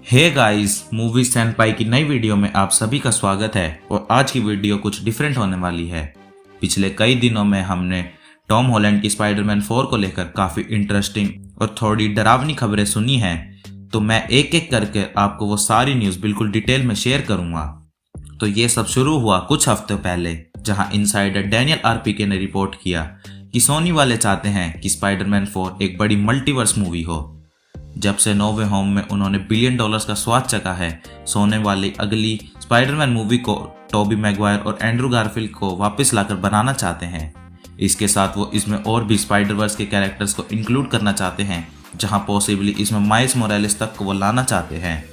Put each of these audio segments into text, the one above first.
Hey guys, movie सैनपाई की नई video में आप सभी का स्वागत है। और आज की वीडियो कुछ डिफरेंट होने वाली है। पिछले कई दिनों में हमने टॉम हॉलैंड की स्पाइडरमैन 4 को लेकर काफी इंटरेस्टिंग और थोड़ी डरावनी खबरें सुनी हैं, तो मैं एक एक करके आपको वो सारी न्यूज़ बिल्कुल डिटेल में शेयर करूंगा। तो ये सब शुरू हुआ कुछ हफ्ते पहले, जहां इनसाइडर डैनियल आरपीके ने रिपोर्ट किया कि सोनी वाले चाहते हैं कि स्पाइडरमैन 4 एक बड़ी मल्टीवर्स मूवी हो। जब से नो वे होम में उन्होंने $1 बिलियन का स्वाद चखा है, सोने वाली अगली स्पाइडरमैन मूवी को टोबी मैगवायर और एंड्रू गारफील्ड को वापस लाकर बनाना चाहते हैं। इसके साथ वो इसमें और भी स्पाइडरवर्स के कैरेक्टर्स को इंक्लूड करना चाहते हैं, जहां पॉसिबली इसमें माइल्स मोरालेस तक को वो लाना चाहते हैं।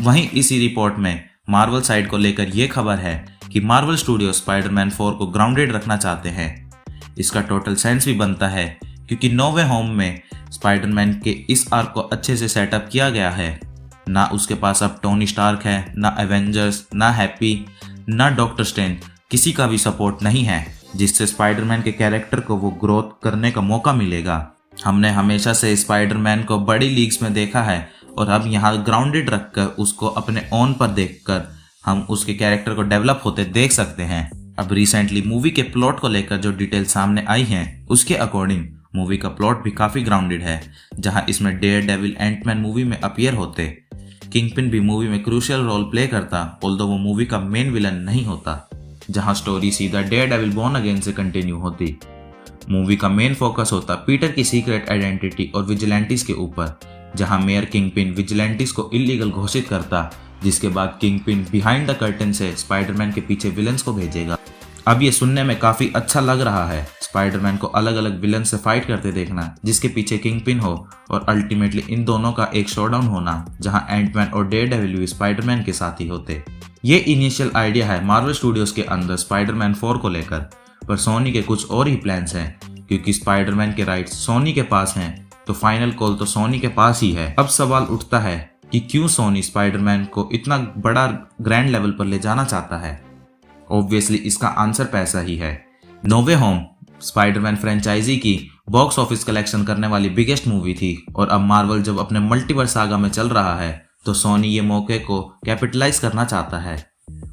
वहीं इसी रिपोर्ट में मार्वल साइड को लेकर ये खबर है कि मार्वल स्टूडियो स्पाइडरमैन 4 को ग्राउंडेड रखना चाहते हैं। इसका टोटल सेंस भी बनता है, क्योंकि नो वे होम में स्पाइडरमैन के इस आर्क को अच्छे से सेटअप किया गया है। ना उसके पास अब टोनी स्टार्क है, ना एवेंजर्स, ना हैप्पी, ना डॉक्टर स्ट्रेंज, किसी का भी सपोर्ट नहीं है, जिससे स्पाइडरमैन के कैरेक्टर को वो ग्रोथ करने का मौका मिलेगा। हमने हमेशा से स्पाइडरमैन को बड़ी लीग्स में देखा है, और अब यहाँ ग्राउंडेड रखकर उसको अपने ऑन पर देखकर हम उसके कैरेक्टर को डेवलप होते देख सकते हैं। अब रिसेंटली मूवी के प्लॉट को लेकर जो डिटेल सामने आई हैं, उसके अकॉर्डिंग मूवी का प्लॉट भी काफी ग्राउंडेड है, जहां इसमें डेयर डेविल एंटमैन मूवी में अपीयर होते, किंगपिन भी मूवी में क्रूशियल रोल प्ले करता, ऑल्दो वो मूवी का मेन विलन नहीं होता, जहां स्टोरी सीधा डेयर डेविल बॉर्न अगेन से कंटिन्यू होती। मूवी का मेन फोकस होता पीटर की सीक्रेट आइडेंटिटी और विजिलेंटिस के ऊपर, जहां मेयर किंगपिन विजिलेंटिस को इलीगल घोषित करता, जिसके बाद किंगपिन बिहाइंड द कर्टन से स्पाइडरमैन के पीछे विलन्स को भेजेगा। अब ये सुनने में काफी अच्छा लग रहा है, स्पाइडरमैन को अलग अलग विलन से फाइट करते देखना, जिसके पीछे किंगपिन हो, और अल्टीमेटली इन दोनों का एक शोडाउन होना, जहां एंटमैन और डेयरडेविल भी स्पाइडरमैन के साथ ही होते। ये इनिशियल आइडिया है मार्वल स्टूडियोज के अंदर स्पाइडरमैन 4 को लेकर, पर सोनी के कुछ और ही प्लान्स हैं। क्योंकि स्पाइडरमैन के राइट्स सोनी के पास हैं, तो फाइनल कॉल तो सोनी के पास ही है। अब सवाल उठता है कि क्यों सोनी स्पाइडरमैन को इतना बड़ा ग्रैंड लेवल पर ले जाना चाहता है। ऑब्वियसली इसका आंसर पैसा ही है। नो वे होम स्पाइडरमैन फ्रेंचाइजी की बॉक्स ऑफिस कलेक्शन करने वाली बिगेस्ट मूवी थी, और अब मार्वल जब अपने मल्टीवर्स सागा में चल रहा है, तो सोनी ये मौके को कैपिटलाइज करना चाहता है।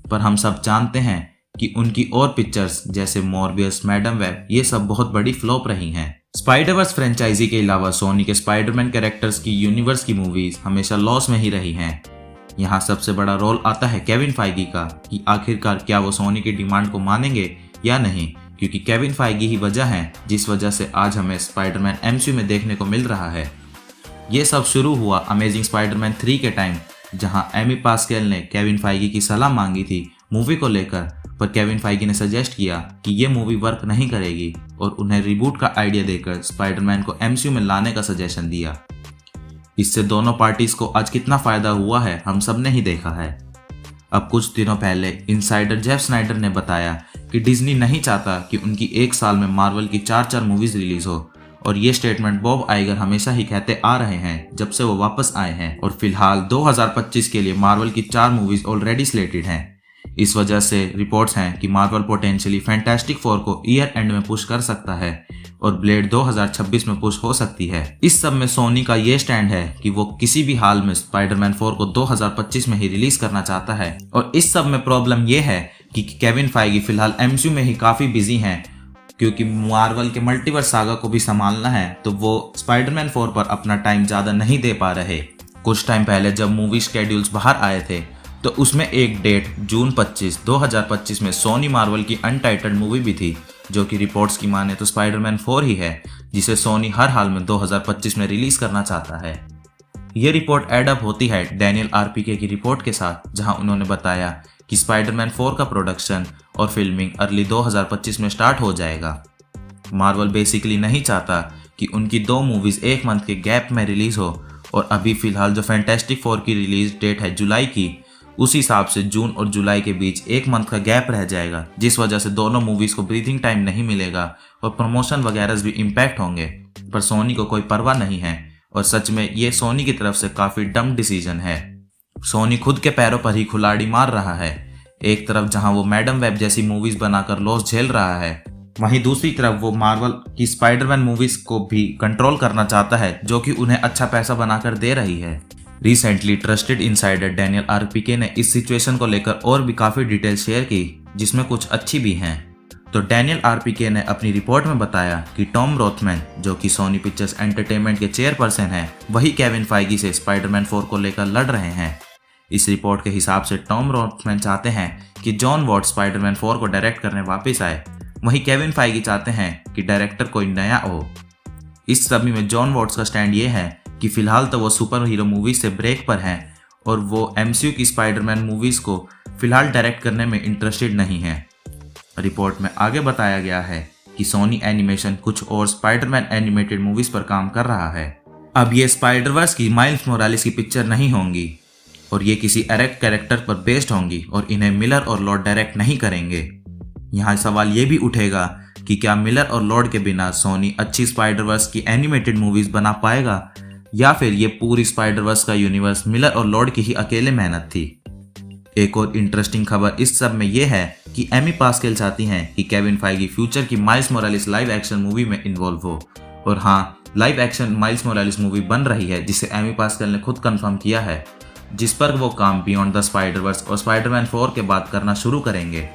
पर हम सब जानते हैं कि उनकी और पिक्चर्स जैसे मॉर्बियस, मैडम वेब, ये सब बहुत बड़ी फ्लॉप रही हैं। स्पाइडरवर्स फ्रेंचाइजी के अलावा सोनी के स्पाइडरमैन कैरेक्टर्स की यूनिवर्स की मूवीज हमेशा लॉस में ही रही हैं। यहाँ सबसे बड़ा रोल आता है केविन फाइगी का, कि आखिरकार क्या वो सोनी की डिमांड को मानेंगे या नहीं, क्योंकि केविन फाइगी ही वजह है जिस वजह से आज हमें स्पाइडरमैन एमसीयू में देखने को मिल रहा है। ये सब शुरू हुआ अमेजिंग स्पाइडरमैन 3 के टाइम, जहां एमी पास्केल ने केविन फाइगी की सलाह मांगी थी मूवी को लेकर, पर केविन फाइगी ने सजेस्ट किया कि ये मूवी वर्क नहीं करेगी, और उन्हें रिबूट का आइडिया देकर स्पाइडरमैन को एमसीयू में लाने का सजेशन दिया। इससे दोनों पार्टीज को आज कितना फायदा हुआ है हम सब ने ही देखा है। अब कुछ दिनों पहले इनसाइडर जेफ स्नाइडर ने बताया कि डिज्नी नहीं चाहता कि उनकी एक साल में मार्वल की 4 मूवीज रिलीज हो, और ये स्टेटमेंट बॉब आइगर हमेशा ही कहते आ रहे हैं जब से वो वापस आए हैं। और फिलहाल 2025 के लिए मार्वल की 4 मूवीज ऑलरेडी स्लेटेड हैं। इस वजह से रिपोर्ट्स हैं कि मार्वल पोटेंशियली फैंटास्टिक 4 को ईयर एंड में पुश कर सकता है, और ब्लेड 2026 में पुश हो सकती है। इस सब में सोनी का ये स्टैंड है कि वो किसी भी हाल में स्पाइडरमैन 4 को 2025 में ही रिलीज करना चाहता है। और इस सब में प्रॉब्लम ये है कि केविन फाइगी फिलहाल एमसीयू में ही काफी बिजी हैं, क्योंकि मार्वल के मल्टीवर्स सागा को भी संभालना है, तो वो स्पाइडरमैन 4 पर अपना टाइम ज्यादा नहीं दे पा रहे। कुछ टाइम पहले जब मूवी शेड्यूल्स बाहर आए थे, तो उसमें एक डेट जून 25, 2025 में सोनी मार्वल की अनटाइटल्ड मूवी भी थी, जो कि रिपोर्ट्स की माने तो स्पाइडरमैन 4 ही है, जिसे सोनी हर हाल में 2025 में रिलीज करना चाहता है। ये रिपोर्ट एड अप होती है डैनियल आरपीके की रिपोर्ट के साथ, जहां उन्होंने बताया कि स्पाइडरमैन 4 का प्रोडक्शन और फिल्मिंग अर्ली 2025 में स्टार्ट हो जाएगा। मार्वल बेसिकली नहीं चाहता कि उनकी 2 मूवीज एक मंथ के गैप में रिलीज हो, और अभी फिलहाल जो फैंटास्टिक 4 की रिलीज डेट है जुलाई की, उस हिसाब से जून और जुलाई के बीच एक मंथ का गैप रह जाएगा, जिस वजह से दोनों मूवीज को ब्रीथिंग टाइम नहीं मिलेगा और प्रमोशन वगैरह भी इम्पैक्ट होंगे। पर सोनी को कोई परवाह नहीं है, और सच में ये सोनी की तरफ से काफी डम डिसीजन है। सोनी खुद के पैरों पर ही खुलाड़ी मार रहा है। एक तरफ जहां वो मैडम वेब जैसी मूवीज बनाकर लॉस झेल रहा है, वहीं दूसरी तरफ वो मार्वल की स्पाइडरमैन मूवीज को भी कंट्रोल करना चाहता है, जो कि उन्हें अच्छा पैसा बनाकर दे रही है। रिसेंटली ट्रस्टेड इनसाइडर डैनियल आरपीके ने इस सिचुएशन को लेकर और भी काफी डिटेल शेयर की, जिसमें कुछ अच्छी भी हैं। तो डैनियल आरपीके ने अपनी रिपोर्ट में बताया कि टॉम रोथमैन, जो कि सोनी पिक्चर्स एंटरटेनमेंट के चेयरपर्सन हैं, वही केविन फाइगी से स्पाइडरमैन 4 को लेकर लड़ रहे हैं। इस रिपोर्ट के हिसाब से टॉम रोथमैन चाहते हैं कि जॉन वॉट स्पाइडरमैन 4 को डायरेक्ट करने वापस आए, वहीं केविन फाइगी चाहते हैं कि डायरेक्टर कोई नया हो। इस सभी में जॉन वॉट्स का स्टैंड ये है कि फिलहाल तो वो सुपर हीरो मूवीज से ब्रेक पर हैं और वो एमसीयू की स्पाइडरमैन मूवीज को फिलहाल डायरेक्ट करने में इंटरेस्टेड नहीं है। रिपोर्ट में आगे बताया गया है कि सोनी एनिमेशन कुछ और स्पाइडरमैन एनिमेटेड मूवीज पर काम कर रहा है। अब ये स्पाइडरवर्स की माइल्स मोरालिस की पिक्चर नहीं होंगी और ये किसी एरेक्ट कैरेक्टर पर बेस्ड होंगी और इन्हें मिलर और लॉर्ड डायरेक्ट नहीं करेंगे। यहाँ सवाल ये भी उठेगा कि क्या मिलर और लॉर्ड के बिना सोनी अच्छी स्पाइडरवर्स की एनिमेटेड मूवीज बना पाएगा, या फिर ये पूरी स्पाइडरवर्स का यूनिवर्स मिलर और लॉर्ड की ही अकेले मेहनत थी। एक और इंटरेस्टिंग खबर इस सब में यह है कि एमी पास्केल चाहती हैं कि केविन फाइगी फ्यूचर की miles Morales live action movie में इन्वॉल्व हो। और हाँ, live action miles Morales movie बन रही है, जिसे एमी पास्केल ने खुद कंफर्म किया है, जिस पर वो काम बियॉन्ड द स्पाइडरवर्स और स्पाइडरमैन 4 के बाद करना शुरू करेंगे।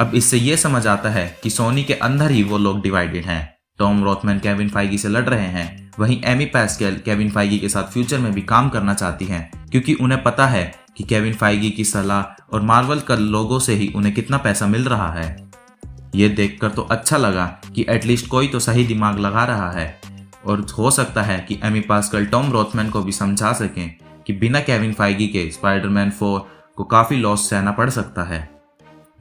अब इससे ये समझ आता है कि सोनी के अंदर ही वो लोग डिवाइडेड हैं। टॉम रोथमैन केविन फाइगी से लड़ रहे हैं, वहीं एमी पास्केल केविन फाइगी के साथ फ्यूचर में भी काम करना चाहती हैं, क्योंकि उन्हें पता है कि केविन फाइगी की सलाह और मार्वल का लोगों से ही उन्हें कितना पैसा मिल रहा है। ये देखकर तो अच्छा लगा कि एटलीस्ट कोई तो सही दिमाग लगा रहा है, और हो सकता है कि एमी पास्केल टॉम रोथमैन को भी समझा सकें कि बिना केविन फाइगी के स्पाइडरमैन 4 को काफ़ी लॉस सहना पड़ सकता है।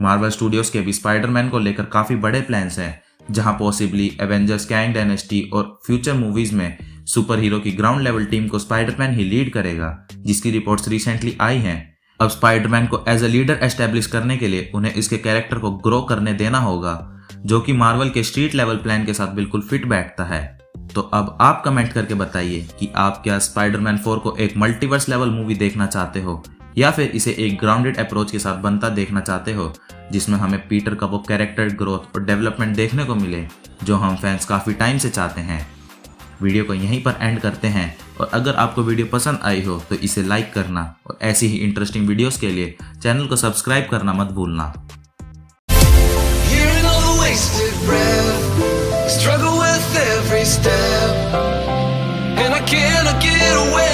मार्वल स्टूडियोज के भी स्पाइडरमैन को लेकर काफ़ी बड़े प्लान्स हैं, जहां पॉसिबली एवेंजर्स कैंग डायनेस्टी और फ्यूचर मूवीज में सुपर हीरो की ग्राउंड लेवल टीम को स्पाइडरमैन ही लीड करेगा, जिसकी रिपोर्ट्स रिसेंटली आई हैं। अब स्पाइडरमैन को एज अ लीडर एस्टेब्लिश करने के लिए उन्हें इसके कैरेक्टर को ग्रो करने देना होगा, जो कि मार्वल के स्ट्रीट लेवल प्लान के साथ बिल्कुल फिट बैठता है। तो अब आप कमेंट करके बताइए कि आप क्या स्पाइडरमैन 4 को एक मल्टीवर्स लेवल मूवी देखना चाहते हो, या फिर इसे एक ग्राउंडेड अप्रोच के साथ बनता देखना चाहते हो, जिसमें हमें पीटर का वो कैरेक्टर ग्रोथ और डेवलपमेंट देखने को मिले जो हम फैंस काफ़ी टाइम से चाहते हैं। वीडियो को यहीं पर एंड करते हैं, और अगर आपको वीडियो पसंद आई हो तो इसे लाइक करना और ऐसी ही इंटरेस्टिंग वीडियोस के लिए चैनल को सब्सक्राइब करना मत भूलना। struggle with every step and I cannot get away